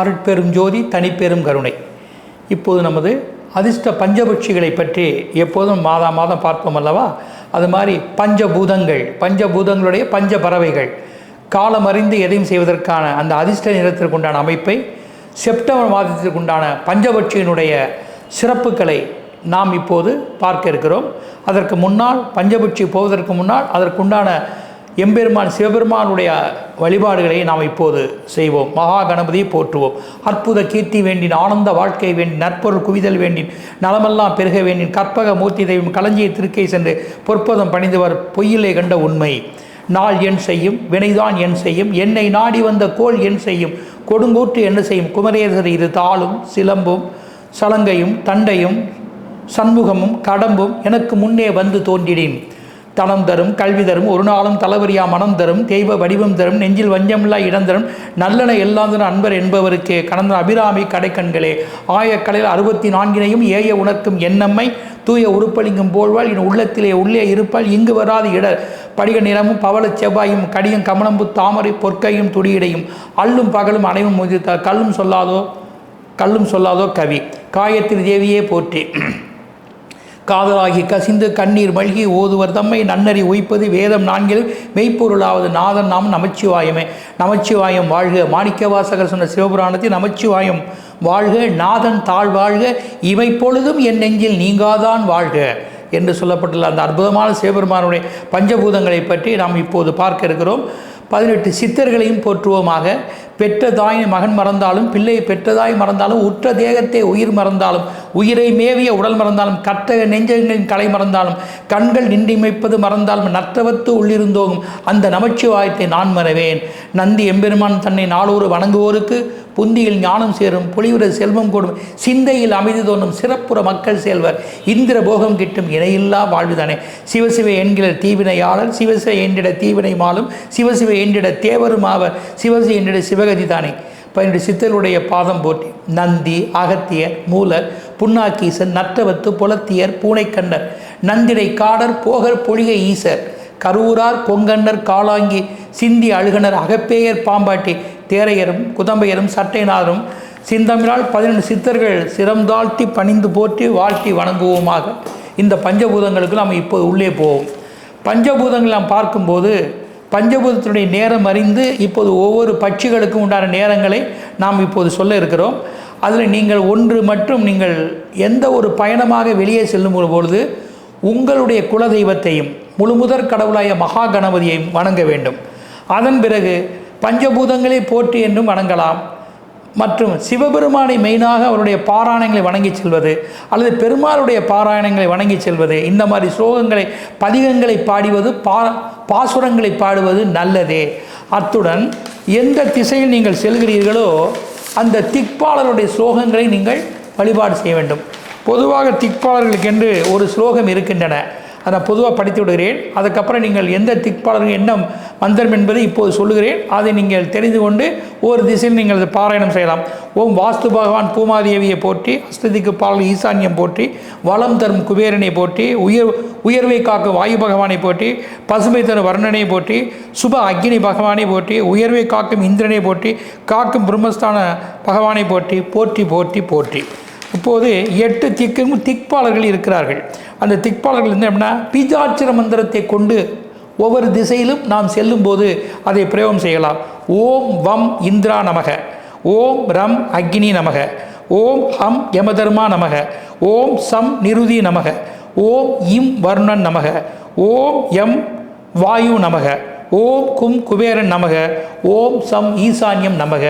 அருட்பெரும் ஜோதி தனிப்பெரும் கருணை. இப்போது நமது அதிர்ஷ்ட பஞ்சபட்சிகளை பற்றி எப்போதும் மாதம் பார்ப்போம் அல்லவா? அது மாதிரி பஞ்சபூதங்களுடைய பஞ்ச பறவைகள் காலமறிந்து எதையும் செய்வதற்கான அந்த அதிர்ஷ்ட நிறத்திற்குண்டான அமைப்பை, செப்டம்பர் மாதத்திற்குண்டான பஞ்சபட்சியினுடைய சிறப்புகளை நாம் இப்போது பார்க்க இருக்கிறோம். அதற்கு முன்னால் பஞ்சபட்சி போவதற்கு முன்னால் அதற்குண்டான எம்பெருமான் சிவபெருமானுடைய வழிபாடுகளை நாம் இப்போது செய்வோம். மகா கணபதியை போற்றுவோம். அற்புத கீர்த்தி வேண்டின், ஆனந்த வாழ்க்கை வேண்டின், நற்பொருள் குவிதல் வேண்டின், நலமெல்லாம் பெருக வேண்டின், கற்பக மூர்த்தி தெய்வம் களஞ்சிய திருக்கை சென்று பொற்பதம் பணிந்தவர் பொய்யிலே கண்ட உண்மை. நாள் என் செய்யும், வினைதான் என் செய்யும், என்னை நாடி வந்த கோள் என் செய்யும், கொடுங்கூற்று என்ன செய்யும், குமரேசர் இரு தாளும் சிலம்பும் சலங்கையும் தண்டையும் சண்முகமும் கடம்பும் எனக்கு முன்னே வந்து தோன்றினேன். தனம் தரும், கல்வி தரும், ஒரு நாளும் தளவரியா மனம் தரும், தெய்வ வடிவம் தரும், நெஞ்சில் வஞ்சமில்லா இடம் தரும், நல்லன எல்லாம் தரும் அன்பர் என்பவருக்கு கடந்த அபிராமி கடைக்கண்களே, ஆயக்கலையில் 64 ஏய உணர்க்கும் எண்ணம்மை தூய உருப்பலிங்கும் போல்வாள் என் உள்ளத்திலே உள்ளே இருப்பால் இங்கு வராது இடர் படிக நிறமும் பவள செவ்வாயும் கடியும் கமலம்பு தாமரை பொற்கையும் துடியிடையும் அல்லும் பகலும் அனைவும் முதிர்த்தார் கல்லும் சொல்லாதோ கவி. காயத்ரி தேவியே போற்றி. காதலாகி கசிந்து கண்ணீர் மல்கி ஓதுவர் தம்மை நன்னறி உய்ப்பது வேதம் 4 மெய்ப்பொருளாவது நாதன் நாம் நமச்சிவாயமே. நமச்சிவாயம் வாழ்க. மாணிக்கவாசகர் சொன்ன சிவபுராணத்தில் நமச்சிவாயம் வாழ்க, நாதன் தாழ் வாழ்க, இவை பொழுதும் என் நெஞ்சில் நீங்காதான் வாழ்க என்று சொல்லப்பட்டுள்ள அந்த அற்புதமான சிவபெருமானுடைய பஞ்சபூதங்களை பற்றி நாம் இப்போது பார்க்க இருக்கிறோம். 18 சித்தர்களையும் போற்றுவோமாக. பெற்ற தாய் மகன் மறந்தாலும், பிள்ளை பெற்றதாய் மறந்தாலும், உற்ற தேகத்தை உயிர் மறந்தாலும், உயிரை மேவிய உடல் மறந்தாலும், கற்ற நெஞ்சங்களின் கலை மறந்தாலும், கண்கள் நின்றிமைப்பது மறந்தாலும், நற்றவத்து உள்ளிருந்தோகும் அந்த நமச்சிவாயத்தை நான் மறவேன். நந்தி எம்பெருமான் தன்னை நாளொரு வணங்குவோருக்கு புந்தியில் ஞானம் சேரும், பொலிவுற செல்வம் கூடும், சிந்தையில் அமைதி தோன்றும், சிறப்புற மக்கள் செல்வர், இந்திர போகம் கிட்டும் இணையில்லா வாழ்வுதானே. சிவசிவ என்கிற தீவினையாளர், சிவசிவ என்றிட தீவினை மாலும், சிவசிவ என்றிட தேவரும் ஆவர், சிவசிவ என்றிட சிவகதி தானே. 12 சித்தர்களுடைய பாதம் போற்றி. நந்தி, அகத்தியர், மூலர், புன்னாக்கீசன், நற்றவத்து, புலத்தியர், பூனைக்கண்டர், நந்திடை காடர், போகர், பொழிகை ஈசர், கரூரார், கொங்கண்ணர், காளாங்கி, சிந்தி அழுகனர், அகப்பேயர், பாம்பாட்டி, தேரையரும் குதம்பையரும் சட்டைநாதரும் சிந்தமிழால் 18 சித்தர்கள் சிரம் தாழ்த்தி பணிந்து போற்றி வாழ்த்தி வணங்குவோமாக. இந்த பஞ்சபூதங்களுக்கு நாம் இப்போது உள்ளே போவோம். பஞ்சபூதங்கள் நாம் பார்க்கும்போது பஞ்சபூதத்தினுடைய நேரம் அறிந்து இப்போது ஒவ்வொரு பட்சிகளுக்கும் உண்டான நேரங்களை நாம் இப்போது சொல்ல இருக்கிறோம். அதில் நீங்கள் ஒன்று மற்றும் நீங்கள் எந்த ஒரு பயணமாக வெளியே செல்லும் பொழுது உங்களுடைய குலதெய்வத்தையும் முழுமுதற் கடவுளாய மகா கணபதியையும் வணங்க வேண்டும். அதன் பிறகு பஞ்சபூதங்களை போற்றி என்றும் வணங்கலாம். மற்றும் சிவபெருமானை மெயினாக அவருடைய பாராயணங்களை வணங்கி செல்வது அல்லது பெருமாளுடைய பாராயணங்களை வணங்கி செல்வது, இந்த மாதிரி ஸ்லோகங்களை பதிகங்களை பாடுவது, பாசுரங்களை பாடுவது நல்லதே. அத்துடன் எந்த திசையில் நீங்கள் செல்கிறீர்களோ அந்த திக்பாலருடைய ஸ்லோகங்களை நீங்கள் வழிபாடு செய்ய வேண்டும். பொதுவாக திக்பாலர்களுக்கென்று ஒரு ஸ்லோகம் இருக்கின்றன. அதை பொதுவாக படித்து விடுகிறேன். அதுக்கப்புறம் நீங்கள் எந்த திக்பாலர்கள் என்ன மந்திரம் என்பதை இப்போது சொல்லுகிறேன். அதை நீங்கள் தெரிந்து கொண்டு ஒரு திசையில் நீங்கள் அதை பாராயணம் செய்யலாம். ஓம் வாஸ்து பகவான் பூமாதேவியை போற்றி, அஷ்டதிக்கு பாலர் ஈசான்யம் போற்றி, வளம் தரும் குபேரனை போற்றி, உயர்வை காக்கும் வாயு பகவானை போற்றி, பசுமை தரும் வர்ணனை போற்றி, சுப அக்னி பகவானை போற்றி, உயர்வை காக்கும் இந்திரனை போற்றி, காக்கும் பிரம்மஸ்தான பகவானை போற்றி, போற்றி போற்றி போற்றி. இப்போது 8 திக்பாலர்கள் இருக்கிறார்கள். அந்த திக்பாலர்கள் என்ன அப்படின்னா, பீஜாட்சர மந்திரத்தை கொண்டு ஒவ்வொரு திசையிலும் நாம் செல்லும்போது அதை பிரயோகம் செய்யலாம். ஓம் வம் இந்திரா நமக, ஓம் ரம் அக்னி நமக, ஓம் ஹம் யமதர்மா நமக, ஓம் சம் நிருதி நமக, ஓம் இம் வர்ணன் நமக, ஓம் எம் வாயு நமக, ஓம் கும் குபேரன் நமக, ஓம் சம் ஈசான்யம் நமக.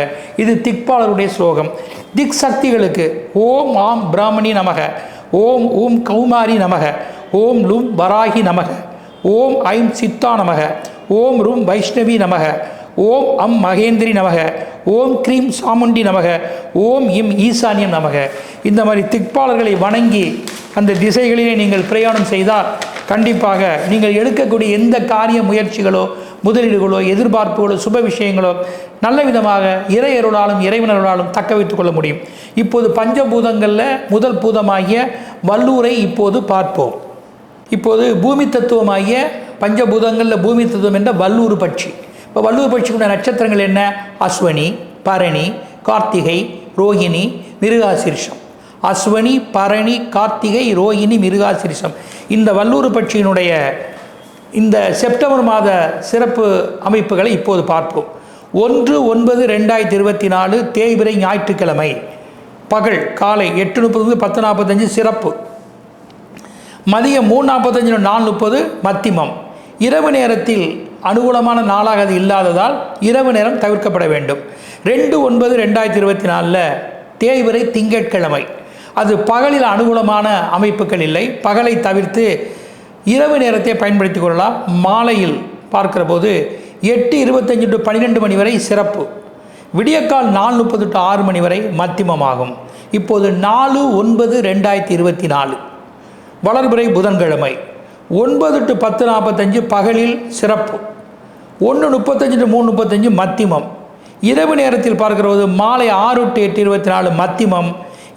இது திக்பாலருடைய ஸ்லோகம். திக் சக்திகளுக்கு ஓம் ஆம் பிராமணி நமக, ஓம் ஊம் கௌமாரி நமக, ஓம் லும் வராகி நமக, ஓம் ஐம் சித்தா நமக, ஓம் ரும் வைஷ்ணவி நமக, ஓம் அம் மகேந்திரி நமக, ஓம் க்ரீம் சாமுண்டி நமக, ஓம் இம் ஈசான்யம் நமக. இந்த மாதிரி திக்பாலர்களை வணங்கி அந்த திசைகளிலே நீங்கள் பிரயாணம் செய்தால் கண்டிப்பாக நீங்கள் எடுக்கக்கூடிய எந்த காரிய முயற்சிகளோ முதலீடுகளோ எதிர்பார்ப்புகளோ சுப விஷயங்களோ நல்ல விதமாக இறையருளாலும் இறைவனருளாலும் தக்க வைத்துக் கொள்ள முடியும். இப்போது பஞ்சபூதங்களில் முதல் பூதமாகிய வல்லூரை இப்போது பார்ப்போம். இப்போது பூமி தத்துவமாகிய பஞ்சபூதங்களில் பூமி தத்துவம் என்ற வல்லூர் பட்சி. இப்போ வல்லூர் பட்சிக்குள்ள நட்சத்திரங்கள் என்ன? அஸ்வனி, பரணி, கார்த்திகை, ரோகிணி, மிருகாசீரிஷம். அஸ்வனி, பரணி, கார்த்திகை, ரோகிணி, மிருகாசீரிஷம். இந்த வல்லூர் பட்சியினுடைய இந்த செப்டம்பர் மாத சிறப்பு அமைப்புகளை இப்போது பார்ப்போம். 1/9/2024 தேய்பிறை ஞாயிற்றுக்கிழமை பகல் காலை 8:30 10:45 சிறப்பு, மதியம் 3:45 4:30 மத்திமம். இரவு நேரத்தில் அனுகூலமான நாளாக அது இல்லாததால் இரவு நேரம் தவிர்க்கப்பட வேண்டும். 2/9/2024 தேய்பிறை திங்கட்கிழமை, அது பகலில் அனுகூலமான அமைப்புகள் இல்லை. பகலை தவிர்த்து இரவு நேரத்தை பயன்படுத்தி கொள்ளலாம். மாலையில் பார்க்கிற போது 8:25 to 12 மணி வரை சிறப்பு, விடியக்கால் 4:30 to 6 மணி வரை மத்திமமாகும். இப்போது 4/9/2024 வளர்பிறை புதன்கிழமை 9 to 10:45 பகலில் சிறப்பு, 1:35 to 3:35 மத்திமம். இரவு நேரத்தில் பார்க்கிறது மாலை 6 to 8:24 மத்திமம்,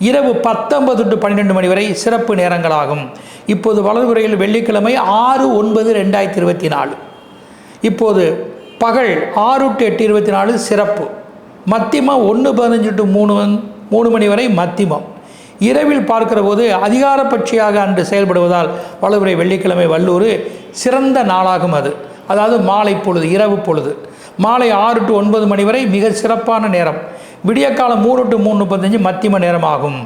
இரவு 10:50 to 12 மணி வரை சிறப்பு நேரங்களாகும். இப்போது வளர்பிறையில் வெள்ளிக்கிழமை 6/9/2024 இப்போது பகல் 6 to 8:24 சிறப்பு, மத்திமம் 1:15 to 3 மணி வரை மத்திமம். இரவில் பார்க்கிற போது அதிகாரப்பட்சியாக அன்று செயல்படுவதால் வளர்பிறை வெள்ளிக்கிழமை வல்லூர் சிறந்த நாளாகும். அதாவது மாலை பொழுது, இரவு பொழுது மாலை 6 to 9 மணி வரை மிக சிறப்பான நேரம், விடியக்காலம் 3 to 3:35 மத்திம நேரமாகும்.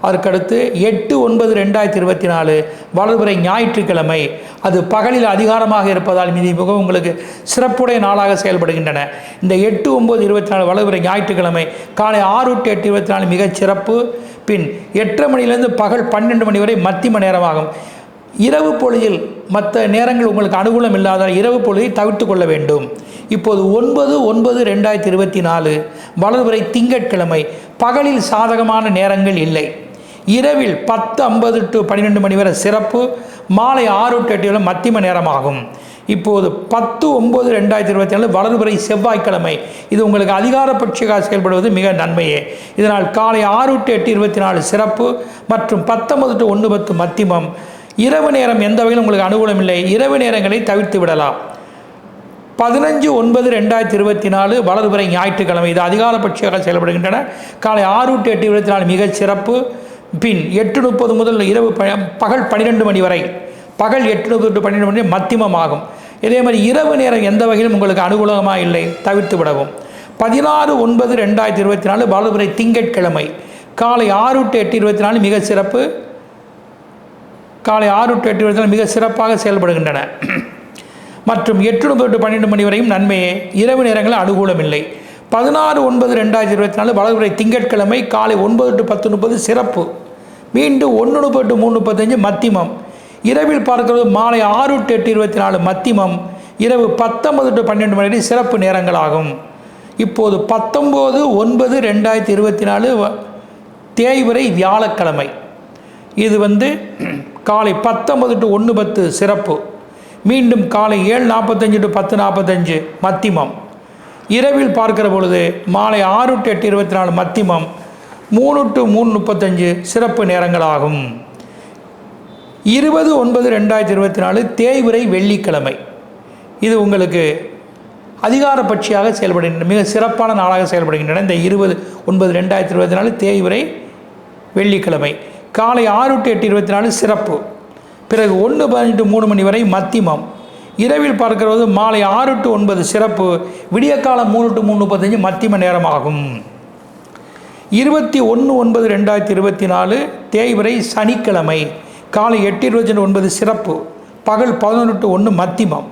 அதற்கடுத்து 8/9/2024 வளர்பிறை ஞாயிற்றுக்கிழமை, அது பகலில் அதிகாரமாக இருப்பதால் இது மிகவும் உங்களுக்கு சிறப்புடைய நாளாக செயல்படுகின்றன. இந்த 8/9/24 வளர்பிறை ஞாயிற்றுக்கிழமை காலை 6 to 8:24 மிகச் சிறப்பு. பின் 8:30 மணியிலிருந்து பகல் 12 மணி வரை மத்திம நேரமாகும். இரவு பொழுதில் மற்ற நேரங்கள் உங்களுக்கு அனுகூலம் இல்லாதால் இரவு பொழுதை தவிர்த்து கொள்ள வேண்டும். இப்போது 9/9/2024 வளர்பிறை திங்கட்கிழமை பகலில் சாதகமான நேரங்கள் இல்லை. இரவில் 10:50 to 12 மணி வரை சிறப்பு, மாலை 6 to 8 மத்திம நேரமாகும். இப்போது 10/9/2024 வளர்பிறை செவ்வாய்க்கிழமை, இது உங்களுக்கு அதிகாரப்பட்சியாக செயல்படுவது மிக நன்மையே. இதனால் காலை 6 to 8:24 சிறப்பு மற்றும் 19 to 1:10 மத்திமம். இரவு நேரம் எந்த வகையிலும் உங்களுக்கு அனுகூலம் இல்லை, இரவு நேரங்களை தவிர்த்து விடலாம். 15/9/2024 வளர்பிறை ஞாயிற்றுக்கிழமை, இது அதிகாரப்பட்சியாக செயல்படுகின்றன. காலை 6 to 8:24 மிகச் சிறப்பு. பின் 8:30 முதல் இரவு பகல் 12 மணி வரை, பகல் 8:30 to 12 மணி மத்திமமாகும். இதே மாதிரி இரவு நேரம் எந்த வகையிலும் உங்களுக்கு அனுகூலமாக இல்லை, தவிர்த்து விடவும். 16/9/2024 வளர்பிறை திங்கட்கிழமை காலை 6 to 8:24 மிக சிறப்பு, காலை 6 to 8:24 மிக சிறப்பாக செயல்படுகின்றன. மற்றும் 8:30 to 12 மணி வரையும் நன்மையே, இரவு நேரங்களில் அனுகூலம் இல்லை. 16/9/2024 வளர்பிறை திங்கட்கிழமை காலை 9 to 10:30 சிறப்பு, மீண்டும் 1:30 to 3:35 மத்திமம். இரவில் பார்க்கிறது மாலை 6 to 8:24 மத்திமம், இரவு 10:50 to 12 மணி வரை சிறப்பு நேரங்களாகும். இப்போது 19/9/2024 தேய்பிறை வியாழக்கிழமை, இது காலை 10:50 to 1:10 சிறப்பு, மீண்டும் காலை 7:45 to 10:45 மத்திமம். இரவில் பார்க்கிற பொழுது மாலை 6 to 8:24 மத்திமம், 3 to 3:35 சிறப்பு நேரங்களாகும். 20/9/2024 தேய்பிறை வெள்ளிக்கிழமை, இது உங்களுக்கு அதிகாரப்பட்சியாக செயல்படுகின்றன, மிக சிறப்பான நாளாக செயல்படுகின்றன. இந்த 20/9/2024 தேய்பிறை வெள்ளிக்கிழமை காலை 6 to 8:24 சிறப்பு, பிறகு 1:15 to 3 மணி வரை மத்திமம். இரவில் பார்க்கிறது மாலை 6 to 9 சிறப்பு, விடியக்காலம் 3 to 3:35 மத்திம நேரமாகும். 21/9/2024 தேய்பிறை சனிக்கிழமை காலை 8:29 to 9 சிறப்பு, பகல் 11 to 1 மத்திமம்.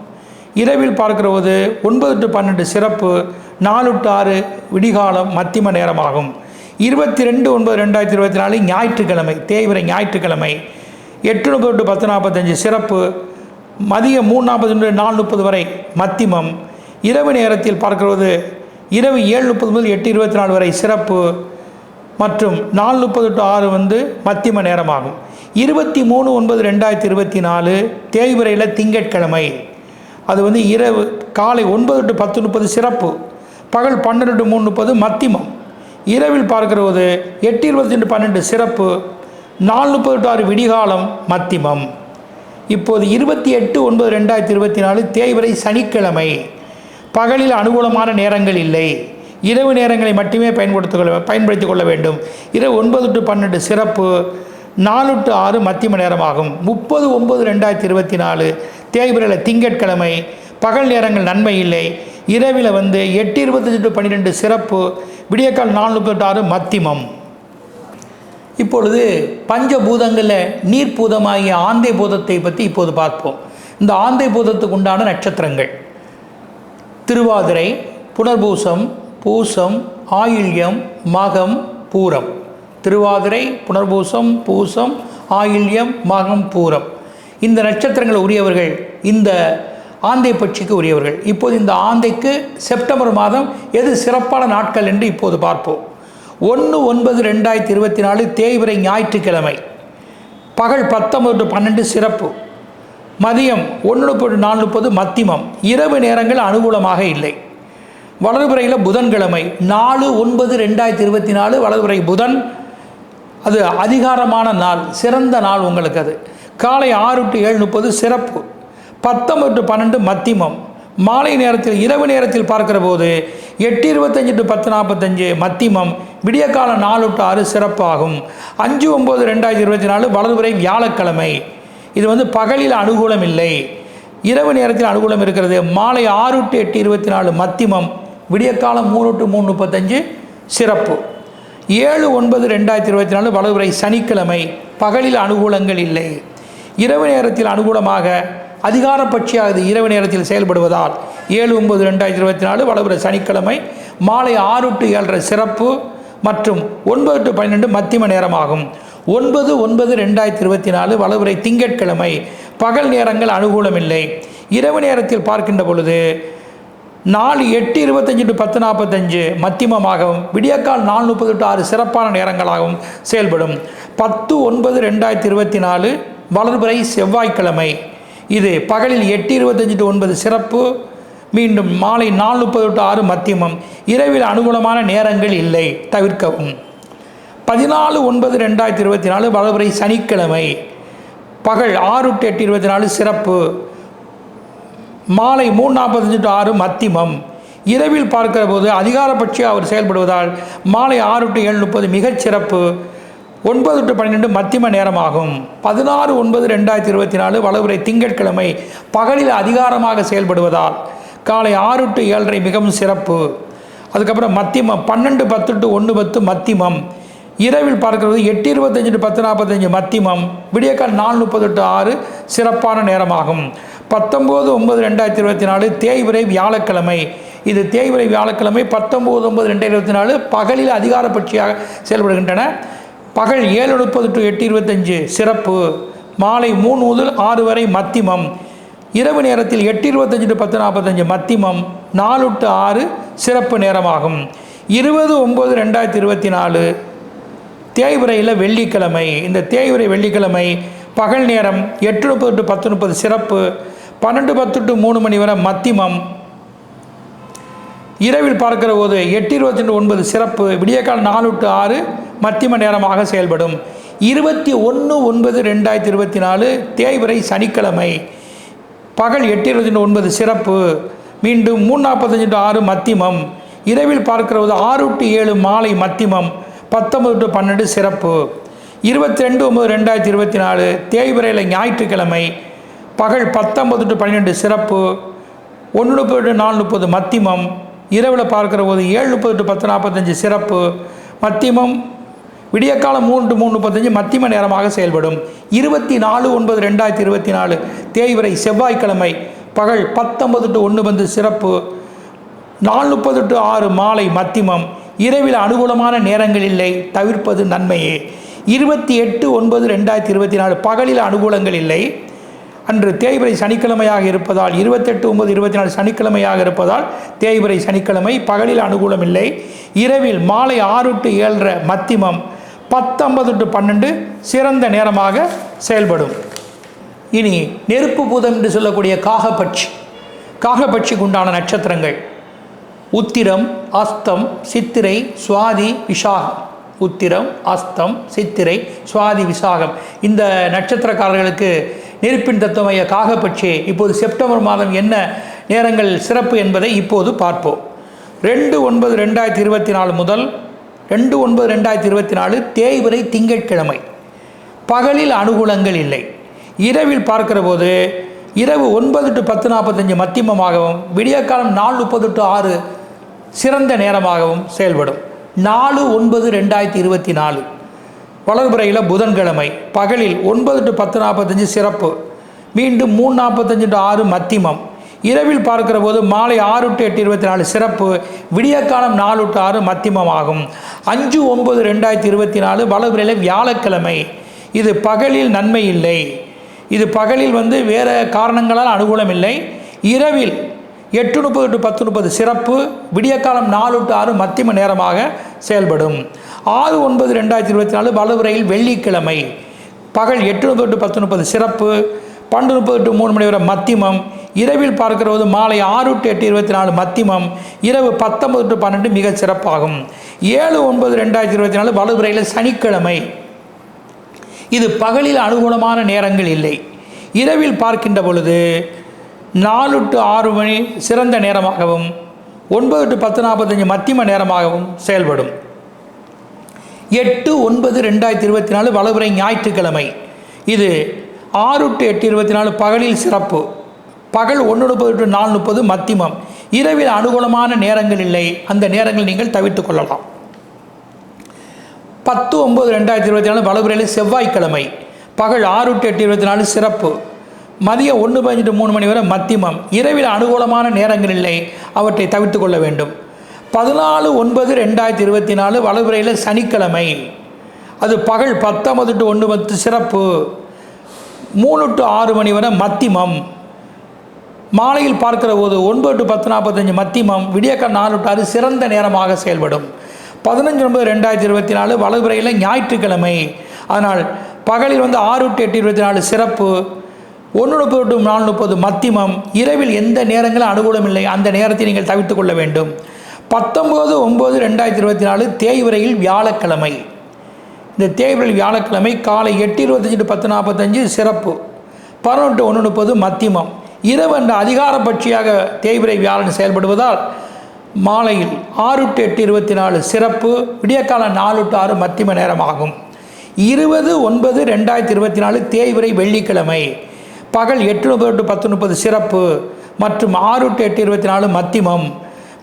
இரவில் பார்க்கிறது 9 to 12 சிறப்பு, 4 to 6 விடிகாலம் மத்திம நேரமாகும். 22/9/2024 ஞாயிற்றுக்கிழமை தேய்பிறை ஞாயிற்றுக்கிழமை 8:30 to 10:45 சிறப்பு, மதியம் 3:40 4:30 வரை மத்திமம். இரவு நேரத்தில் பார்க்கிறது இரவு 7:30 முதல் 8:24 வரை சிறப்பு மற்றும் 4:30 to 6 மத்திம நேரமாகும். 23/9/2024 தேய்பிறையில் திங்கட்கிழமை, அது இரவு காலை 9 to 10:30 சிறப்பு, பகல் 12 to 3:30 மத்திமம். இரவில் பார்க்கிறது 8:20 to 12 சிறப்பு, 4:30 to 6 விடிகாலம் மத்திமம். இப்போது 28/9/2024 தேய்பிறை சனிக்கிழமை, பகலில் அனுகூலமான நேரங்கள் இல்லை, இரவு நேரங்களை மட்டுமே பயன்படுத்தி கொள்ள வேண்டும். இரவு 9 to 12 சிறப்பு, 4 to 6 மத்தியம நேரமாகும். 30/9/2024 தேய்பிரையில் திங்கட்கிழமை, பகல் நேரங்கள் நன்மை இல்லை. இரவில் 8:25 to 12 சிறப்பு, விடியக்கால் 4:36 மத்தியமம். இப்பொழுது பஞ்சபூதங்களில் நீர்பூதமாகிய ஆந்தை பூதத்தை பற்றி இப்போது பார்ப்போம். இந்த ஆந்தை பூதத்துக்கு உண்டான நட்சத்திரங்கள் திருவாதிரை, புனர்பூசம், பூசம், ஆயில்யம், மகம், பூரம். திருவாதிரை, புனர்பூசம், பூசம், ஆயில்யம், மகம், பூரம். இந்த நட்சத்திரங்கள் உரியவர்கள் இந்த ஆந்தை பட்சிக்கு உரியவர்கள். இப்போது இந்த ஆந்தைக்கு செப்டம்பர் மாதம் எது சிறப்பான நாட்கள் என்று இப்போது பார்ப்போம். 1/9/2024 தேய்பிறை ஞாயிற்றுக்கிழமை, பகல் 19 to 12 சிறப்பு, மதியம் 1:40 மத்தியமம். இரவு நேரங்கள் அனுகூலமாக இல்லை. வளர்பிறையில் புதன்கிழமை 4/9/2024 வளர்பிறை புதன், அது அதிகாரமான நாள், சிறந்த நாள் உங்களுக்கு. அது காலை 6 to 7:30 சிறப்பு, 19 to 12 மத்தியமம். மாலை நேரத்தில் இரவு நேரத்தில் பார்க்கிற போது 8:25 to 10:45 மத்தியமம், விடியக்கால 4 to 6 சிறப்பாகும். 5/9/2024 வலதுபுறை வியாழக்கிழமை, இது பகலில் அனுகூலம் இல்லை, இரவு நேரத்தில் அனுகூலம் இருக்கிறது. மாலை 6 to 8:24 மத்தியமம், விடியக்காலம் 3 to 3:35 சிறப்பு. 7/9/2024 வலதுபுறை சனிக்கிழமை, பகலில் அனுகூலங்கள் இல்லை, இரவு நேரத்தில் அனுகூலமாக அதிகாரப்பட்சியாக இரவு நேரத்தில் செயல்படுவதால் 7/9/2024 வலதுபுற சனிக்கிழமை, மாலை 6 to 7:30 சிறப்பு மற்றும் 9 to 12 மத்தியம நேரமாகும். 9/9/2024 வலதுபுறை திங்கட்கிழமை, பகல் நேரங்கள் அனுகூலம் இல்லை, இரவு நேரத்தில் பார்க்கின்ற பொழுது 8:25 to 10:45 மத்தியமமாகவும், விடியக்கால் 4:30 to 6 சிறப்பான நேரங்களாகவும் செயல்படும். 10/9/2024 வலதுபுறை செவ்வாய்க்கிழமை, இது பகலில் 8:25 to 9 சிறப்பு, மீண்டும் மாலை 4:30 to 6 மத்தியமம், இரவில் அனுகூலமான நேரங்கள் இல்லை, தவிர்க்கவும். 14/9/2024 வலதுபுறை சனிக்கிழமை, பகல் 6 to 8:24 சிறப்பு, மாலை 3:45 to 6 மத்தியமம். இரவில் பார்க்கிற போது அதிகாரப்பட்சியாக அவர் செயல்படுவதால் மாலை 6 to 7:30 மிகச் சிறப்பு, 9 to 12 மத்தியம நேரமாகும். 16/9/2024 வலதுபுறை திங்கட்கிழமை, பகலில் அதிகாரமாக செயல்படுவதால் காலை 6 to 7:30 மிகவும் சிறப்பு. அதுக்கப்புறம் மத்தியமம் 12:10 to 1:10 மத்தியமம். இரவில் பார்க்கிறது 8:25 to 10:45 மத்தியமம், விடியக்கால் 4:30 to 6 சிறப்பான நேரமாகும். 19/9/2024 தேய்பிறை வியாழக்கிழமை, இது தேய்பிறை வியாழக்கிழமை 19/9/2024 பகலில் அதிகாரப்பட்சியாக செயல்படுகின்றன. பகல் 7:30 to 8:25 சிறப்பு, மாலை 3 முதல் 6 வரை மத்தியமம். இரவு நேரத்தில் 8:25 to 10:45 மத்தியமம், 4 to 6 சிறப்பு நேரமாகும். 20/9/2024 தேய்பிறையில் வெள்ளிக்கிழமை, இந்த தேய்பிறை வெள்ளிக்கிழமை பகல் நேரம் 8:30 to 10:30 சிறப்பு, 12:10 to 3 மணி வரை மத்தியமம். இரவில் பார்க்கிற போது 8:25 to 9 சிறப்பு, விடியக்கால் 4 to 6 மத்தியம நேரமாக செயல்படும். 21/9/2024 தேய்பிறை சனிக்கிழமை, பகல் 8:25 to 9 சிறப்பு, மீண்டும் 3:45 to 6 மத்தியமம். இரவில் பார்க்கிற போது 6 to 7 மாலை மத்தியமம், 19 to 12 சிறப்பு. 22/9/2024 தேய்பிறையில் ஞாயிற்றுக்கிழமை, பகல் 19 to 12 சிறப்பு, 1:30 to 4:30 மத்தியமம். இரவில் பார்க்கிற போது 7:30 to 10:45 சிறப்பு, மத்தியமம். விடியக்காலம் 3 to 3:35 மத்தியம நேரமாக செயல்படும். 24/9/2024 தேய்பிறை செவ்வாய்க்கிழமை, பகல் 19 to 1:10 சிறப்பு, 4:30 to 6 மாலை மத்தியமம். இரவில் அனுகூலமான நேரங்கள் இல்லை, தவிர்ப்பது நன்மையே. 28/9/2024 பகலில் அனுகூலங்கள் இல்லை, அன்று தேய்பிறை சனிக்கிழமையாக இருப்பதால் 28/9/24 சனிக்கிழமையாக இருப்பதால் தேய்பிறை சனிக்கிழமை பகலில் அனுகூலம் இல்லை. இரவில் மாலை 6 to 7:30 மத்தியமம், 19 to 12 சிறந்த நேரமாக செயல்படும். இனி நெருப்பு பூதம் என்று சொல்லக்கூடிய காகப்பட்சி, காகப்பட்சிக்கு உண்டான நட்சத்திரங்கள் உத்திரம், அஸ்தம், சித்திரை, சுவாதி, விசாகம். உத்திரம், அஸ்தம், சித்திரை, சுவாதி, விசாகம். இந்த நட்சத்திரக்காரர்களுக்கு நெருப்பின் தத்துவமைய காகப்பட்சி இப்போது செப்டம்பர் மாதம் என்ன நேரங்கள் சிறப்பு என்பதை இப்போது பார்ப்போம். 2/9/2024 முதல் 2/9/2024 தேய்பிறை திங்கட்கிழமை. பகலில் அனுகூலங்கள் இல்லை. இரவில் பார்க்கிற போது இரவு 9 to 10:45 மத்தியமமாகவும் விடியற்காலம் 4:30 to 6 சிறந்த நேரமாகவும் செயல்படும். 4/9/2024 வளர்பிறையில் புதன்கிழமை. பகலில் 9 to 10:45 சிறப்பு, மீண்டும் 3:45 to 6 மத்தியமம். இரவில் பார்க்கிற போது மாலை 6 to 8:24 சிறப்பு, விடியற்காலம் 4 to 6 மத்தியமம் ஆகும். 5/9/2024 வளர்பிறையில் வியாழக்கிழமை. இது பகலில் நன்மை இல்லை. இது பகலில் வேறு காரணங்களால் அனுகூலம் இல்லை. இரவில் 8:30 to 10:30 சிறப்பு, விடியற்காலம் 4 to 6 மத்தியம நேரமாக செயல்படும். 6/9/2024 வளர்பிறையில் வெள்ளிக்கிழமை. பகல் 8:30 to 10:30 சிறப்பு, 12:30 to 3 மணி வரை மத்தியமம். இரவில் பார்க்கிற போது மாலை 6 to 8:24 மத்தியமம், இரவு 19 to 12 மிக சிறப்பாகும். 7/9/2024 வளர்பிறையில் சனிக்கிழமை. இது பகலில் அனுகூலமான நேரங்கள் இல்லை. இரவில் பார்க்கின்ற பொழுது 4 to 6 மணி சிறந்த நேரமாகவும் 9 to 10:45 மத்தியம நேரமாகவும் செயல்படும். 8/9/2024 வளர்பிறை ஞாயிற்றுக்கிழமை. இது 6 to 8:24 பகலில் சிறப்பு, பகல் 1:30 to 4:30 மத்தியமம். இரவில் அனுகூலமான நேரங்கள் இல்லை. அந்த நேரங்கள் நீங்கள் தவிர்த்து கொள்ளலாம். 10/9/2024 வளர்பிறையில் செவ்வாய்க்கிழமை. பகல் 6 to 8:24 சிறப்பு, மதியம் 1:15 to 3 மணி வரை மத்தியமம். இரவில் அனுகூலமான நேரங்கள் இல்லை. அவற்றை தவிர்த்து கொள்ள வேண்டும். 14/9/2024 வளர்பிறையில் சனிக்கிழமை. அது பகல் 19 to 1:10 சிறப்பு, 3 to 6 மணி வரை மத்தியமம். மாலையில் பார்க்கிற போது 9 to 10:45 மத்தியமம், விடியற்காலம் 4 to 6 சிறந்த நேரமாக செயல்படும். 15/9/2024 வளர்பிறையில் ஞாயிற்றுக்கிழமை. அதனால் பகலில் 6 to 8:24 சிறப்பு, 1:30 to 4:30 மத்தியமம். இரவில் எந்த நேரங்களும் அனுகூலம் இல்லை. அந்த நேரத்தை நீங்கள் தவிர்த்து கொள்ள வேண்டும். 19/9/2024 தேய்பிறையில் வியாழக்கிழமை. இந்த தேய்பிறையில் வியாழக்கிழமை காலை 8:25 to 10:45 சிறப்பு, 11 to 1:30 மத்தியமம். இரவு என்ற அதிகார பட்சியாக தேய்பிறை வியாழன் செயல்படுவதால் மாலையில் 6 to 8:24 சிறப்பு, விடியற்காலம் 4 to 6 மத்தியம நேரமாகும். 20/9/2024 தேய்பிறை வெள்ளிக்கிழமை. பகல் 8:30 to 10:30 சிறப்பு மற்றும் 6 to 8:24 மத்தியமம்.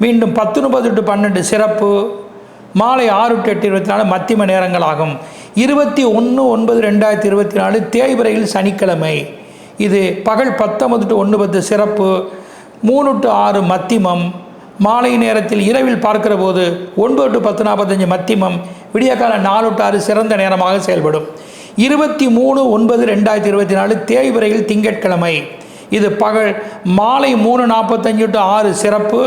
மீண்டும் 10:30 to 12 சிறப்பு, மாலை 6 to 8:24 மத்தியம நேரங்களாகும். 21/9/2024 தேய்பிறையில் சனிக்கிழமை. இது பகல் 19 to 1:10 சிறப்பு, 3 to 6 மத்தியமம். மாலை நேரத்தில் இரவில் பார்க்கிற போது 9 to 10:45 மத்தியமம், விடியற்காலம் 4 to 6 சிறந்த நேரமாக செயல்படும். 23/9/2024 தேய்பிறையில் திங்கட்கிழமை. இது பகல் மாலை 3:45 to 6 சிறப்பு,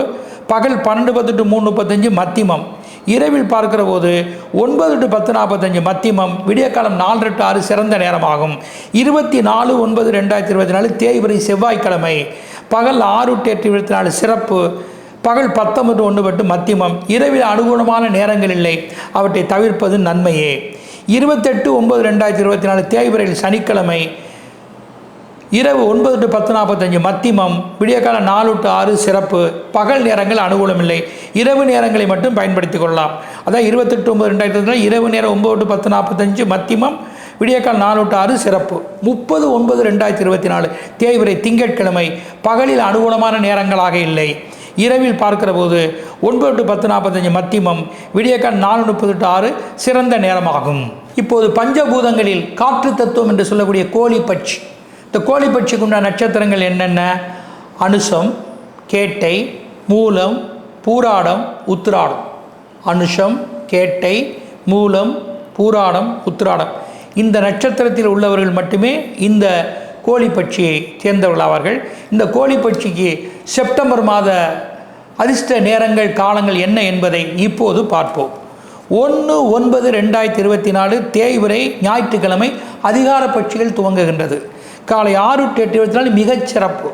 பகல் 12:10 to 3:35 மத்தியமம். இரவில் பார்க்கிற போது 9 to 10:45 மத்தியமம், விடியற்காலம் 4 to 6 சிறந்த நேரமாகும். 24/9/2024 தேய்பிறை செவ்வாய்க்கிழமை. பகல் 6 to 8:24 சிறப்பு, பகல் 19 to 1:10 மத்தியமம். இரவில் அனுகூலமான நேரங்கள் இல்லை. அவற்றை தவிர்ப்பது நன்மையே. 28/9/2024 தேய்பிறையில் சனிக்கிழமை. இரவு 9 to 10:45 மத்தியமம், விடியற்காலம் 4 to 6 சிறப்பு, பகல் நேரங்கள் அனுகூலம் இல்லை. இரவு நேரங்களை மட்டும் பயன்படுத்திக் கொள்ளலாம். அதான் 28/9/2024 இரவு நேரம் 9 to 10:45 மத்தியமம், விடியற்காலம் 4 to 6 சிறப்பு. 30/9/2024 தேய்பிறை திங்கட்கிழமை. பகலில் அனுகூலமான நேரங்களாக இல்லை. இரவில் பார்க்கிற போது 9 to 10:45 மத்தியமம், விடியற்காலம் 4:30 to 6 சிறந்த நேரமாகும். இப்போது பஞ்சபூதங்களில் காற்று தத்துவம் என்று சொல்லக்கூடிய கோழிப்பட்சி. இந்த கோழிப்பட்சிக்கு உண்டான நட்சத்திரங்கள் என்னென்ன? அனுஷம், கேட்டை, மூலம், பூராடம், உத்திராடம். அனுஷம், கேட்டை, மூலம், பூராடம், உத்திராடம். இந்த நட்சத்திரத்தில் உள்ளவர்கள் மட்டுமே இந்த கோழிப்பட்சியை சேர்ந்தவர்களாவார்கள். இந்த கோழிப்பட்சிக்கு செப்டம்பர் மாத அதிர்ஷ்ட நேரங்கள் காலங்கள் என்ன என்பதை இப்போது பார்ப்போம். 1/9/2024 தேய்பிறை ஞாயிற்றுக்கிழமை அதிகார பட்சிகள் துவங்குகின்றது. காலை 6 to 8:24 மிகச் சிறப்பு,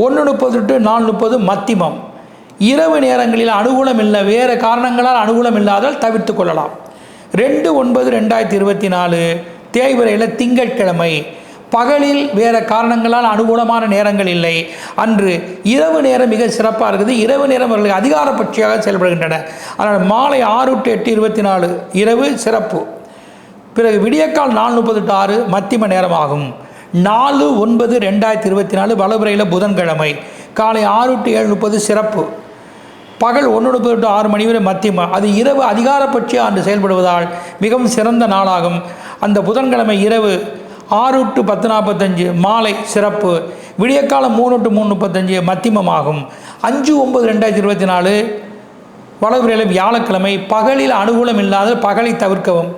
1:30 to 4:30 மத்தியமம். இரவு நேரங்களில் அனுகூலம் இல்லை. வேறு காரணங்களால் அனுகூலம் இல்லாதால் தவிர்த்து கொள்ளலாம். 2/9/2024 தேய்பிறையில் திங்கட்கிழமை. பகலில் வேறு காரணங்களால் அனுகூலமான நேரங்கள் இல்லை. அன்று இரவு நேரம் மிக சிறப்பாக இருக்குது. இரவு நேரம் அவர்களுக்கு அதிகாரப்பட்சியாக செயல்படுகின்றன. அதனால் மாலை 6 to 8:24 இரவு சிறப்பு. பிறகு விடியக்கால் 4:30 to 6 மத்தியம நேரம் ஆகும். 4/9/2024 வளவுரையில் புதன்கிழமை காலை 6 to 7:30 சிறப்பு. பகல் 1:30 to 6 மணி வரை மத்தியம. அது இரவு அதிகாரப்பட்சியாக அன்று செயல்படுவதால் மிகவும் சிறந்த நாளாகும். அந்த புதன்கிழமை இரவு 6 to 10:45 மாலை சிறப்பு. விடியக்காலம் 3 to 3:35 மத்தியமமாகும். 5/9/2024 வளவுரையில் வியாழக்கிழமை பகலில் அனுகூலம் இல்லாத பகலை தவிர்க்கவும்.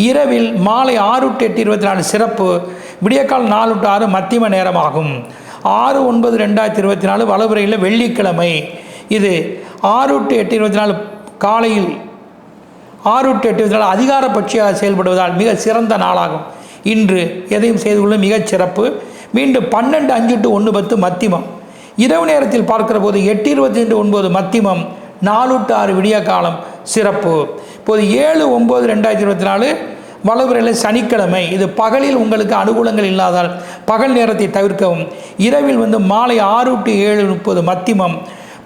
இரவில் மாலை 6 to 8:24 சிறப்பு. விடியக்கால் 4 to 6 மத்தியம நேரமாகும். 6/9/2024 வளவுரையில் வெள்ளிக்கிழமை. இது 6 to 8:24 காலையில் 6 to 8:24 அதிகாரப்பட்சியாக செயல்படுவதால் மிக சிறந்த நாளாகும். இன்று எதையும் செய்து கொள்ள மிகச் சிறப்பு. மீண்டும் 12:05 to 1:10 மத்தியமம். இரவு நேரத்தில் பார்க்கிற போது 8:25 to 9 மத்தியமம். 4 to 6 விடிய காலம் சிறப்பு. இப்போது 7/9/2024 வளவுரையில் சனிக்கிழமை. இது பகலில் உங்களுக்கு அனுகூலங்கள் இல்லாதால் பகல் நேரத்தை தவிர்க்கவும். இரவில் மாலை 6 to 7:30 மத்தியமம்.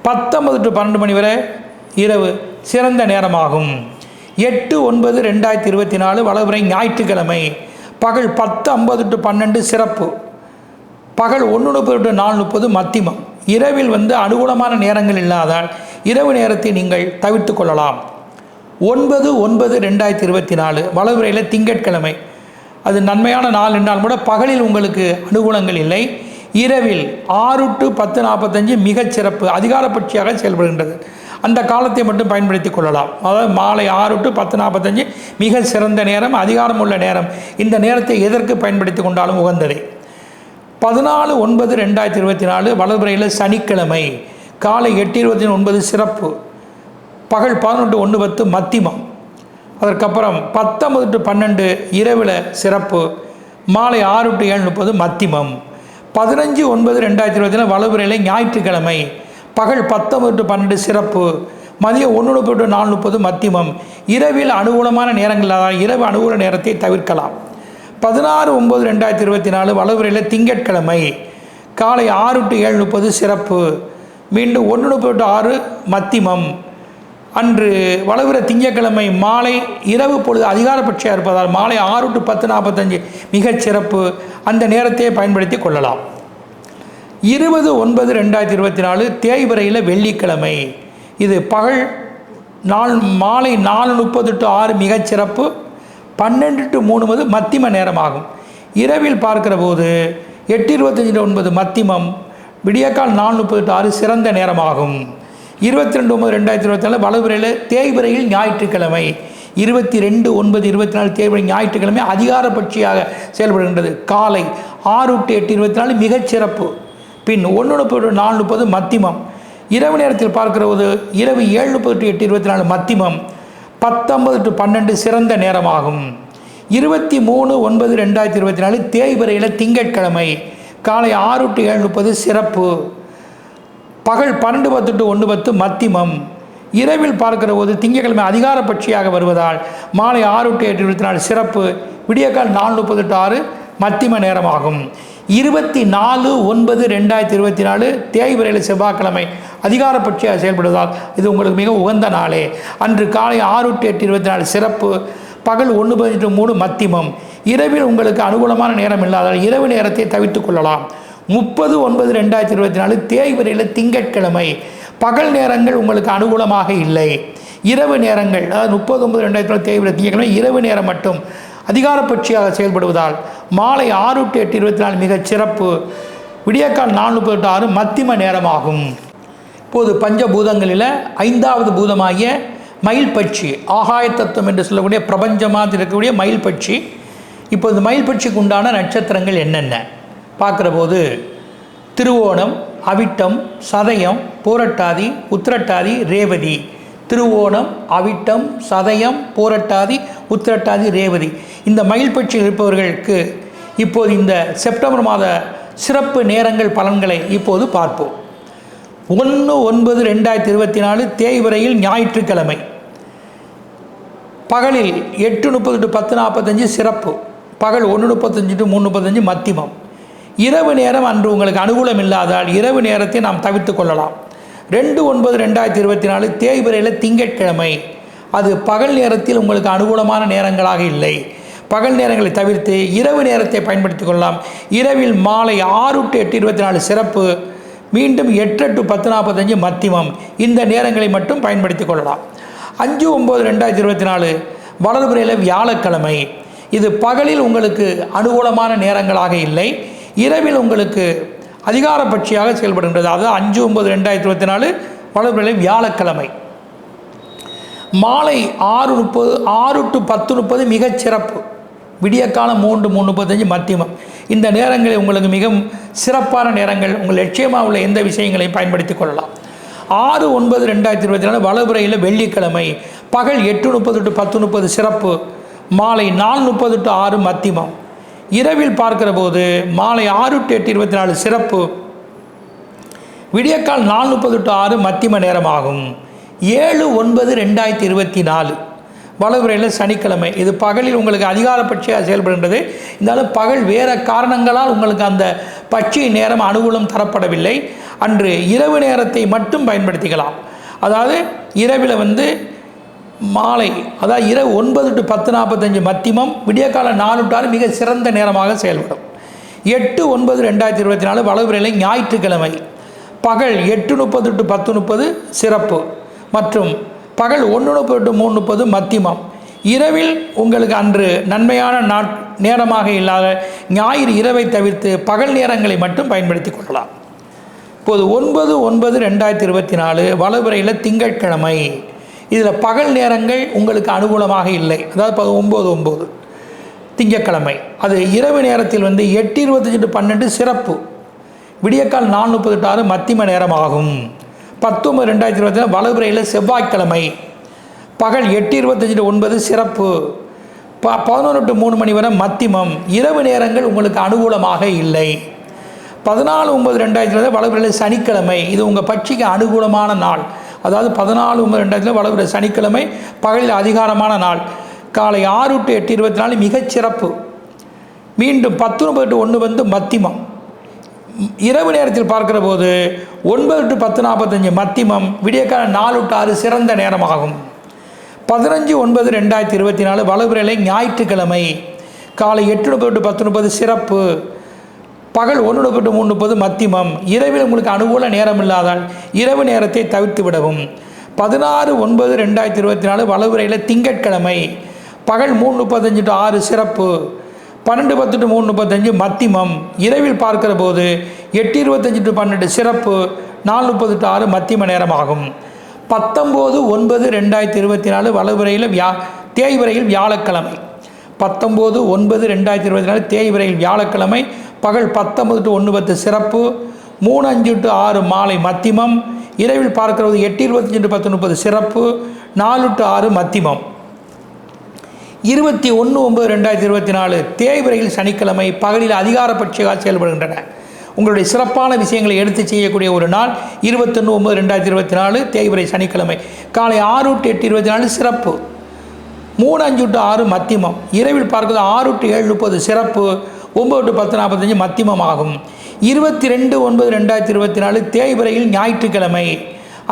19 to 12 மணி வரை இரவு சிறந்த நேரமாகும். 8/9/2024 வளவுரை ஞாயிற்றுக்கிழமை பகல் 10:50 to 12 சிறப்பு. பகல் 1:30 to 4:30 மத்தியமம். இரவில் அனுகூலமான நேரங்கள் இல்லாதால் இரவு நேரத்தை நீங்கள் தவிர்த்து கொள்ளலாம். 9/9/2024 வளவுரையில் திங்கட்கிழமை. அது நன்மையான நாள் என்றால் கூட பகலில் உங்களுக்கு அனுகூலங்கள் இல்லை. இரவில் 6 to 10:45 மிகச் சிறப்பு அதிகாரப்பட்சியாக செயல்படுகின்றது. அந்த காலத்தை மட்டும் பயன்படுத்தி கொள்ளலாம். அதாவது மாலை 6 to 10:45 மிக சிறந்த நேரம், அதிகாரம் உள்ள நேரம். இந்த நேரத்தை எதற்கு பயன்படுத்தி கொண்டாலும் உகந்ததே. 14/9/2024 வளவுரையில் சனிக்கிழமை காலை 8:29 சிறப்பு. பகல் 11 to 1:10 மத்தியமம். அதற்கப்புறம் 19 to 12 இரவில் சிறப்பு. மாலை 6 to 7:30 மத்தியமம். 15/9/2024 வளவுரையில் ஞாயிற்றுக்கிழமை பகல் 19 to 12 சிறப்பு. மதியம் 1:30 to 4:30 மத்தியமம். இரவில் அனுகூலமான நேரங்கள் இரவு அனுகூல நேரத்தை தவிர்க்கலாம். 16/9/2024 வளவுரையில் திங்கட்கிழமை காலை 6 to 7:30 சிறப்பு. மீண்டும் 1:30 to 6 மத்தியமம். அன்று வளவுரை திங்கட்கிழமை மாலை இரவு பொழுது அதிகாரப்பட்சியாக இருப்பதால் மாலை 6 to 10:45 மிகச் சிறப்பு. அந்த நேரத்தை பயன்படுத்தி கொள்ளலாம். 20/9/2024 தேய்பிறையில் வெள்ளிக்கிழமை. இது பகல் மாலை 4:30 to 6 மிகச் சிறப்பு. 12 to 3 மத்தியம நேரமாகும். இரவில் பார்க்கிற போது 8:25 to 9 மத்தியமம். விடியக்கால் 4:30 to 6 சிறந்த நேரமாகும். 22/9/2024 வளவுரையில் தேய்பிறையில் ஞாயிற்றுக்கிழமை. 22/9/24 தேய்பிறை ஞாயிற்றுக்கிழமை அதிகாரப்பட்சியாக செயல்படுகின்றது. காலை 6 to 8:24 மிகச் சிறப்பு. பின் 1:30 to 4:30 மத்தியமம். இரவு நேரத்தில் பார்க்கிற போது இரவு 7:30 to 8:24 மத்தியமம். 19 to 12 சிறந்த நேரமாகும். 23/9/2024 தேய்பிறையில் திங்கட்கிழமை காலை 6 to 7:30 சிறப்பு. பகல் 12:10 to 1:10 மத்தியமம். இரவில் பார்க்கிற போது திங்கட்கிழமை அதிகாரப்பட்சியாக வருவதால் மாலை 6 to 8:24 சிறப்பு. விடியக்கால் 4:30 to 6 மத்தியம நேரமாகும். 24/9/2024 தேய்பிறையில் செவ்வாய்க்கிழமை அதிகாரப்பட்சியாக செயல்படுவதால் இது உங்களுக்கு மிக உகந்த நாளே. அன்று காலை 6 to 8:24 சிறப்பு. பகல் 1:15 to 3 மத்தியமம். இரவில் உங்களுக்கு அனுகூலமான நேரம் இல்லாதால் இரவு நேரத்தை தவிர்த்து கொள்ளலாம். 30/9/2024 தேய்பிறையில் திங்கட்கிழமை பகல் நேரங்கள் உங்களுக்கு அனுகூலமாக இல்லை. இரவு நேரங்கள் அதாவது 30/9/2024 தேய்பிறை திங்கட்கிழமை இரவு நேரம் மட்டும் அதிகாரப்பட்சியாக செயல்படுவதால் மாலை 6 to 8:24 மிகச் சிறப்பு. விடியக்கால் 4:30 to 6 மத்தியம நேரமாகும். இப்போது பஞ்சபூதங்களில் 5வது பூதமாகிய மயில் பட்சி, ஆகாய தத்துவம் என்று சொல்லக்கூடிய பிரபஞ்சமாக இருக்கக்கூடிய மயில் பட்சி. இப்போது மயில் பட்சிக்கு உண்டான நட்சத்திரங்கள் என்னென்ன பார்க்குற போது திருவோணம், அவிட்டம், சதயம், பூரட்டாதி, உத்திரட்டாதி, ரேவதி. திருவோணம், அவிட்டம், சதயம், பூரட்டாதி, உத்திரட்டாதி, ரேவதி. இந்த மயில் பட்சியில் இருப்பவர்களுக்கு இப்போது இந்த செப்டம்பர் மாத சிறப்பு நேரங்கள் பலன்களை இப்போது பார்ப்போம். 1/9/2024 தேய்பிறையில் ஞாயிற்றுக்கிழமை பகலில் 8:30 to 10:45 சிறப்பு. பகல் 1:35 to 3:35 மத்தியமம். இரவு நேரம் அன்று உங்களுக்கு அனுகூலம் இல்லாதால் இரவு நேரத்தை நாம் தவிர்த்து கொள்ளலாம். 2/9/2024 தேய்பிறையில் திங்கட்கிழமை, அது பகல் நேரத்தில் உங்களுக்கு அனுகூலமான நேரங்களாக இல்லை. பகல் நேரங்களை தவிர்த்து இரவு நேரத்தை பயன்படுத்தி கொள்ளலாம். இரவில் மாலை 6 to 8:24 சிறப்பு, மீண்டும் 8 to 10:45 மத்தியமம். இந்த நேரங்களை மட்டும் பயன்படுத்தி கொள்ளலாம். 5/9/2024 வளர்பிறையில் வியாழக்கிழமை, இது பகலில் உங்களுக்கு அனுகூலமான நேரங்களாக இல்லை, இரவில் உங்களுக்கு அதிகாரப்பட்சியாக செயல்படுகின்றது. அதாவது 5/9/2024 வளர்பிறையில் வியாழக்கிழமை மாலை 6 to 10:30 மிகச் சிறப்பு, விடியற்காலம் 3 to 3:35 மத்தியமம். இந்த நேரங்களில் உங்களுக்கு மிகவும் சிறப்பான நேரங்கள். உங்கள் லட்சியமாக உள்ள எந்த விஷயங்களையும் பயன்படுத்தி கொள்ளலாம். 6/9/2024 வளர்பிறையில் வெள்ளிக்கிழமை, பகல் 8:30 to 10:30 சிறப்பு, மாலை 4:30 to 6 மத்தியமம். இரவில் பார்க்கிற போது மாலை 6 to 8:24 சிறப்பு, விடியற்கால் 4:30 to 6 மத்தியம நேரமாகும். 7/9/2024 வளர்பிறையில் சனிக்கிழமை, இது பகலில் உங்களுக்கு அதிகாரப்பட்சியாக செயல்படுகின்றது. இருந்தாலும் பகல் வேறு காரணங்களால் உங்களுக்கு அந்த பட்சி நேரம் அனுகூலம் தரப்படவில்லை. அன்று இரவு நேரத்தை மட்டும் பயன்படுத்திக்கலாம். அதாவது இரவில் மாலை, அதாவது இரவு 9 to 10:45 மத்தியமம், விடியற்கால 4 to 6 மிக சிறந்த நேரமாக செயல்படும். 8/9/2024 வளர்பிறையில் ஞாயிற்றுக்கிழமை, பகல் 8:30 to 10:30 சிறப்பு மற்றும் பகல் 1:30 to 3:30 மத்தியமம். இரவில் உங்களுக்கு அன்று நன்மையான நேரமாக இல்லாத ஞாயிறு இரவை தவிர்த்து பகல் நேரங்களை மட்டும் பயன்படுத்தி கொள்ளலாம். இப்போது 9/9/2024 வளர்பிறையில் திங்கட்கிழமை, இதில் பகல் நேரங்கள் உங்களுக்கு அனுகூலமாக இல்லை. அதாவது 9/9 திங்கட்கிழமை, அது இரவு நேரத்தில் 8:25 to 12 சிறப்பு, விடியற்கால் 4:30 to 6 மத்தியம நேரமாகும். 10/9/2024 வளர்பிறையில் செவ்வாய்க்கிழமை, பகல் 8:25 to 9 சிறப்பு, 11 to 3 மணி வரை மத்தியமம். இரவு நேரங்கள் உங்களுக்கு அனுகூலமாக இல்லை. 14/9/2024 வளர்பிறையில் சனிக்கிழமை, இது உங்கள் பட்சிக்கு அனுகூலமான நாள். அதாவது 14/9/2024 வளர்பிறை சனிக்கிழமை, பகலில் அதிகாரமான நாள். காலை 6 to 8:24 மிகச் சிறப்பு, மீண்டும் 10:30 to 1 மத்தியமம். இரவு நேரத்தில் பார்க்கிற போது 9 to 10:45 மத்தியமம், விடியற்கால 4 to 6 சிறந்த நேரமாகும். 15/9/2024 வளர்பிறையில் ஞாயிற்றுக்கிழமை, காலை 8:30 to 10:30 சிறப்பு, பகல் 1:30 to 3:30 மத்தியமம். இரவில் உங்களுக்கு அனுகூல நேரம் இல்லாதால் இரவு நேரத்தை தவிர்த்து விடவும். 16/9/2024 வளர்பிறையில் திங்கட்கிழமை, பகல் 3:35 to 6 சிறப்பு, 12:10 to 3:35 மத்தியமம். இரவில் பார்க்கிற போது 8:25 to 12 சிறப்பு, 4:30 to 6 மத்தியம நேரமாகும். 19/9/2024 வளர்பிறையில் தேய்பிறையில் வியாழக்கிழமை, 19/9/2024 தேய்பிறையில் வியாழக்கிழமை, பகல் 19 to 1:10 சிறப்பு, 3:05 to 6 மாலை மத்தியமம். இரவில் பார்க்கிறது 8:25 to 10:30 சிறப்பு, 4 to 6 மத்தியமம். 21/9/2024 தேய்பிறையில் சனிக்கிழமை, பகலில் அதிகாரப்பட்சியாக செயல்படுகின்றன. உங்களுடைய சிறப்பான விஷயங்களை எடுத்து செய்யக்கூடிய ஒரு நாள் 21/9/2024 தேய்பிறை சனிக்கிழமை, காலை 6 to 8:24 சிறப்பு, 3:05 to 6 மத்தியமம். இரவில் பார்க்கிறது 6 to 7:30 சிறப்பு, 9 to 10:45 மத்தியமம் ஆகும். 22/9/2024 தேய்பிறையில் ஞாயிற்றுக்கிழமை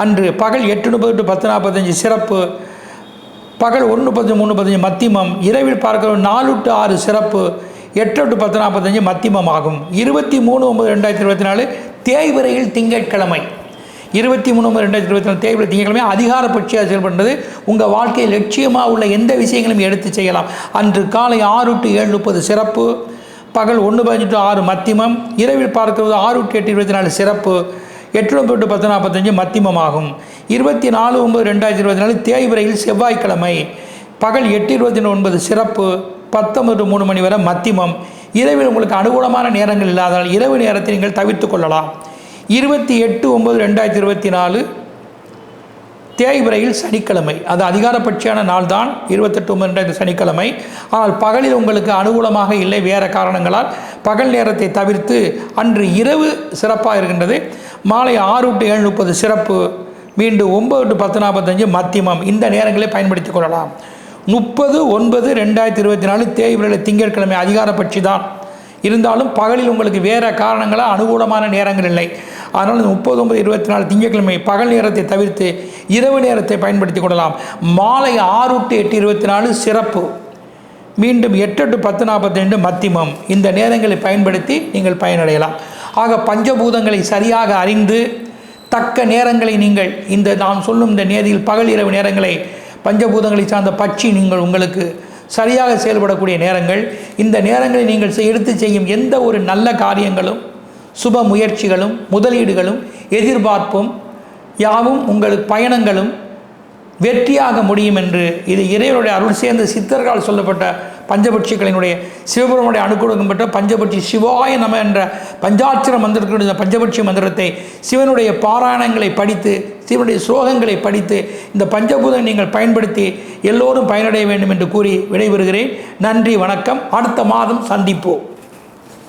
அன்று பகல் 8:30 to 10:45 சிறப்பு, பகல் 1:30 to 3:15 மத்தியமம். இரவில் பார்க்கிற 4 to 6 சிறப்பு, 8 to 10:45 மத்தியமம் ஆகும். 23/9/2024 தேய்பிறையில் திங்கட்கிழமை, 23/9/2024 தேய்பிறை திங்கட்கிழமை அதிகாரப்பட்சியாக செயல்படுறது. உங்கள் வாழ்க்கையில் லட்சியமாக உள்ள எந்த விஷயங்களையும் எடுத்து செய்யலாம். அன்று காலை 6 to 7:30 சிறப்பு, பகல் 1:15 to 6 மத்தியமம். இரவில் பார்க்கிறது 6 to 8:24 சிறப்பு, 8:30 to 10:45 மத்தியமம் ஆகும். 24/9/2024 தேய்பிறையில் செவ்வாய்க்கிழமை, பகல் 8:29 சிறப்பு, 19 to 3 மணி வரை மத்தியமம். இரவில் உங்களுக்கு அனுகூலமான நேரங்கள் இல்லாதால் இரவு நேரத்தை நீங்கள் தவிர்த்து கொள்ளலாம். 28/9/2024 தேய்பிறையில் சனிக்கிழமை, அது அதிகாரப்பட்சியான நாள் தான் 28/9 சனிக்கிழமை. ஆனால் பகலில் உங்களுக்கு அனுகூலமாக இல்லை, வேறு காரணங்களால் பகல் நேரத்தை தவிர்த்து அன்று இரவு சிறப்பாக இருக்கின்றது. மாலை 6 to 7:30 சிறப்பு, மீண்டும் 9 to 10:45 மத்தியமம். இந்த நேரங்களை பயன்படுத்தி கொள்ளலாம். 30/9/2024 தேய்பிறையில் திங்கட்கிழமை அதிகாரப்பட்சி தான். இருந்தாலும் பகலில் உங்களுக்கு வேறு காரணங்களால் அனுகூலமான நேரங்கள் இல்லை. அதனால் இந்த 30/9/24 திங்கட்கிழமை பகல் நேரத்தை தவிர்த்து இரவு நேரத்தை பயன்படுத்தி கொள்ளலாம். மாலை 6 to 8:24 சிறப்பு, மீண்டும் 8 to 10:42 மத்தியமம். இந்த நேரங்களை பயன்படுத்தி நீங்கள் பயனடையலாம். ஆக பஞ்சபூதங்களை சரியாக அறிந்து தக்க நேரங்களை நீங்கள் இந்த நான் சொல்லும் இந்த நேரில் பகல் இரவு நேரங்களை பஞ்சபூதங்களை சார்ந்த பட்சி நீங்கள் உங்களுக்கு சரியாக செயல்படக்கூடிய நேரங்கள். இந்த நேரங்களை நீங்கள் எடுத்து செய்யும் எந்த ஒரு நல்ல காரியங்களும், சுப முயற்சிகளும், முதலீடுகளும், எதிர்பார்ப்பும் யாவும் உங்களுக்கு பயணங்களும் வெற்றியாக முடியும் என்று இது இறைவனுடைய அருள் சேர்ந்த சித்தர்களால் சொல்லப்பட்ட பஞ்சபட்சிகளினுடைய சிவபெருமானுடைய அனுகூலம் பெற்ற பஞ்சபட்சி சிவாய நம என்ற பஞ்சாட்சர மந்திரத்தினுடைய பஞ்சபட்சி மந்திரத்தை சிவனுடைய பாராயணங்களை படித்து, சிவனுடைய ஸ்லோகங்களை படித்து இந்த பஞ்சபூதம் நீங்கள் பயன்படுத்தி எல்லோரும் பயனடைய வேண்டும் என்று கூறி விடைபெறுகிறேன். நன்றி, வணக்கம். அடுத்த மாதம் சந்திப்போம்.